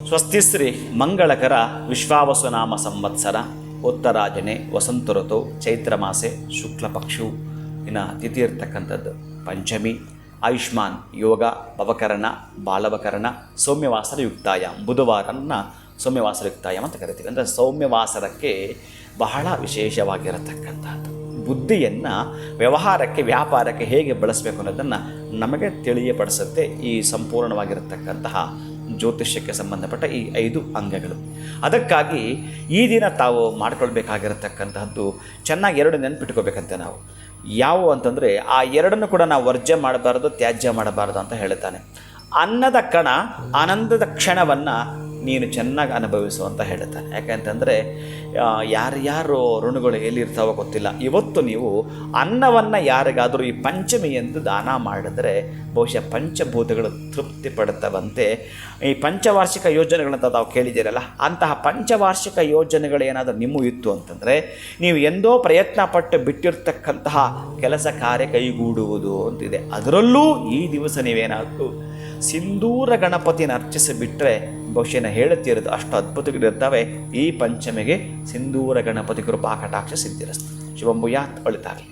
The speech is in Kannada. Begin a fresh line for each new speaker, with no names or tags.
ಸ್ವಸ್ತಿಶ್ರೀ ಮಂಗಳಕರ ವಿಶ್ವಾವಸುನಾಮ ಸಂವತ್ಸರ ಉತ್ತರಾಜನೆ ವಸಂತ ಋತು ಚೈತ್ರ ಮಾಸೆ ಶುಕ್ಲ ಪಕ್ಷವು ಇನ್ನು ತಿಥಿ ಇರ್ತಕ್ಕಂಥದ್ದು ಪಂಚಮಿ ಆಯುಷ್ಮಾನ್ ಯೋಗ ಭವಕರಣ ಬಾಲವಕರಣ ಸೌಮ್ಯವಾಸರ ಯುಕ್ತಾಯ ಬುಧವಾರನ ಸೌಮ್ಯವಾಸರ ಯುಕ್ತಾಯ ಅಂತ ಕರಿತೀವಿ. ಅಂದರೆ ಸೌಮ್ಯವಾಸರಕ್ಕೆ ಬಹಳ ವಿಶೇಷವಾಗಿರತಕ್ಕಂಥದ್ದು. ಬುದ್ಧಿಯನ್ನು ವ್ಯವಹಾರಕ್ಕೆ ವ್ಯಾಪಾರಕ್ಕೆ ಹೇಗೆ ಬಳಸಬೇಕು ಅನ್ನೋದನ್ನು ನಮಗೆ ತಿಳಿಯಪಡಿಸುತ್ತೆ ಈ ಸಂಪೂರ್ಣವಾಗಿರತಕ್ಕಂತಹ ಜ್ಯೋತಿಷ್ಯಕ್ಕೆ ಸಂಬಂಧಪಟ್ಟ ಈ 5 ಅಂಗಗಳು. ಅದಕ್ಕಾಗಿ ಈ ದಿನ ತಾವು ಮಾಡ್ಕೊಳ್ಬೇಕಾಗಿರತಕ್ಕಂತಹದ್ದು ಚೆನ್ನಾಗಿ 2 ನೆನಪಿಟ್ಕೋಬೇಕಂತೆ ನಾವು. ಯಾವುವು ಅಂತಂದರೆ ಆ 2 ಕೂಡ ನಾವು ವರ್ಜ್ಯ ಮಾಡಬಾರ್ದು, ತ್ಯಾಜ್ಯ ಮಾಡಬಾರ್ದು ಅಂತ ಹೇಳ್ತಾನೆ. ಅನ್ನದ ಕಣ ಆನಂದದ ಕ್ಷಣವನ್ನು ನೀನು ಚೆನ್ನಾಗಿ ಅನುಭವಿಸು ಅಂತ ಹೇಳ್ತಾನೆ. ಯಾಕೆಂತಂದರೆ ಯಾರ್ಯಾರು ಋಣಗಳು ಎಲ್ಲಿರ್ತಾವೋ ಗೊತ್ತಿಲ್ಲ. ಇವತ್ತು ನೀವು ಅನ್ನವನ್ನು ಯಾರಿಗಾದರೂ ಈ ಪಂಚಮಿ ಎಂದು ದಾನ ಮಾಡಿದರೆ ಬಹುಶಃ ಪಂಚಭೂತಗಳು ತೃಪ್ತಿ ಪಡುತ್ತವಂತೆ. ಈ ಪಂಚವಾರ್ಷಿಕ ಯೋಜನೆಗಳಂತ ತಾವು ಕೇಳಿದ್ದೀರಲ್ಲ, ಅಂತಹ ಪಂಚವಾರ್ಷಿಕ ಯೋಜನೆಗಳೇನಾದರೂ ನಿಮ್ಮೂ ಇತ್ತು ಅಂತಂದರೆ ನೀವು ಎಂದೋ ಪ್ರಯತ್ನ ಪಟ್ಟು ಬಿಟ್ಟಿರ್ತಕ್ಕಂತಹ ಕೆಲಸ ಕಾರ್ಯ ಕೈಗೂಡುವುದು ಅಂತಿದೆ. ಅದರಲ್ಲೂ ಈ ದಿವಸ ನೀವೇನಾದರೂ ಸಿಂಧೂರ ಗಣಪತಿನ ಅರ್ಚಿಸಿಬಿಟ್ರೆ ಬಹುಶಃ ಹೇಳುತ್ತಿರೋದು ಅಷ್ಟು ಅದ್ಭುತಗಳಿರ್ತವೆ. ಈ ಪಂಚಮಿಗೆ ಸಿಂಧೂರ ಗಣಪತಿ ಕೃಪಾ ಕಟಾಕ್ಷ ಸಿದ್ಧಿರಸ್ತು. ಶುಭಂ ಭೂಯಾತ್. ಒಳಿತಾಗಲಿ.